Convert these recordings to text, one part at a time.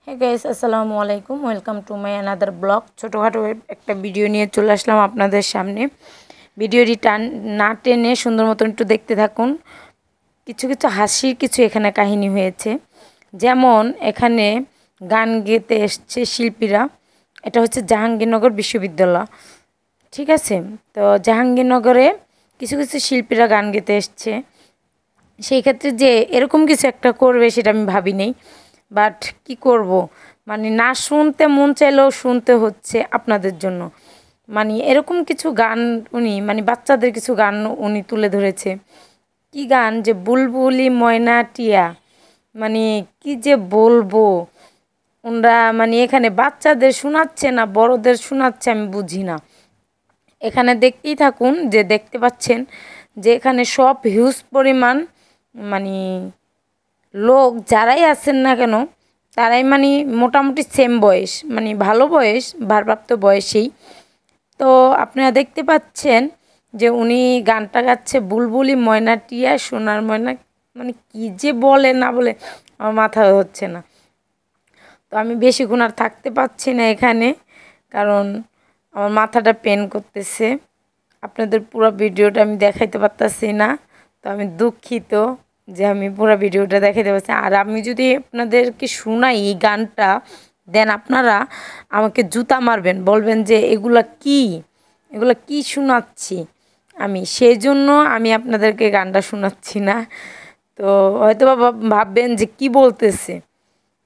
Hey guys, আসসালামু আলাইকুম। Welcome to my another blog. ছোটোখাটো একটা ভিডিও নিয়ে চলে আসলাম আপনাদের সামনে। ভিডিওটি না টেনে সুন্দর মতন একটু দেখতে থাকুন। কিছু কিছু হাসির কিছু এখানে কাহিনী হয়েছে। যেমন এখানে গান গেতে এসছে শিল্পীরা। এটা হচ্ছে জাহাঙ্গীরনগর বিশ্ববিদ্যালয়, ঠিক আছে। তো জাহাঙ্গীরনগরে কিছু কিছু শিল্পীরা গান গেতে এসছে। সেই ক্ষেত্রে যে এরকম কিছু একটা করবে সেটা আমি ভাবিনি, বাট কি করব, মানে না শুনতে মন চাইলেও শুনতে হচ্ছে আপনাদের জন্য। মানে এরকম কিছু গান উনি, মানে বাচ্চাদের কিছু গান উনি তুলে ধরেছে। কি গান যে বুলবুলি ময়না টিয়া, মানে কি যে বলবো। ওনারা মানে এখানে বাচ্চাদের শোনাচ্ছে না বড়দের শোনাচ্ছে আমি বুঝি না। এখানে দেখতেই থাকুন, যে দেখতে পাচ্ছেন যে এখানে সব হিউজ পরিমাণ মানে লোক যারাই আছেন না কেন তারাই মানে মোটামুটি সেম বয়স, মানে ভালো বয়স, ভারপ্রাপ্ত বয়সেই। তো আপনারা দেখতে পাচ্ছেন যে উনি গানটা গাচ্ছে বুলবুলি ময়না টিয়া সোনার ময়না, মানে কি যে বলে না বলে আমার মাথা হচ্ছে না। তো আমি বেশিক্ষণ আর থাকতে পারছি না এখানে, কারণ আমার মাথাটা পেন করতেছে। আপনাদের পুরো ভিডিওটা আমি দেখাইতে পারতাছি না, তো আমি দুঃখিত যে আমি পুরো ভিডিওটা দেখাইতে পারছি। আর আমি যদি আপনাদেরকে শোনাই এই গানটা, দেন আপনারা আমাকে জুতা মারবেন, বলবেন যে এগুলা কি শোনাচ্ছি আমি, সেই জন্য আমি আপনাদেরকে গানটা শোনাচ্ছি না। তো হয়তো ভাববেন যে কি বলতেছে।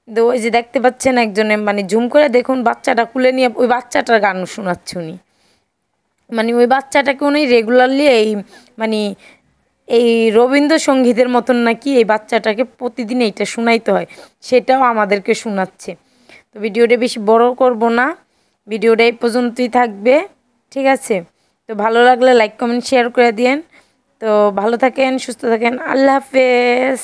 তো ওই যে দেখতে পাচ্ছেন একজনে, মানে জুম করে দেখুন, বাচ্চাটা কুলে নিয়ে ওই বাচ্চাটার গান শোনাচ্ছে উনি। মানে ওই বাচ্চাটাকে উনি রেগুলারলি মানে এই রবীন্দ্রসঙ্গীতের মতন নাকি এই বাচ্চাটাকে প্রতিদিন এইটা শোনাইতে হয়, সেটাও আমাদেরকে শোনাচ্ছে। তো ভিডিওটা বেশি বড় করব না, ভিডিওটা এই পর্যন্তই থাকবে, ঠিক আছে। তো ভালো লাগলে লাইক কমেন্ট শেয়ার করে দিয়েন। তো ভালো থাকেন, সুস্থ থাকেন, আল্লাহ হাফেজ।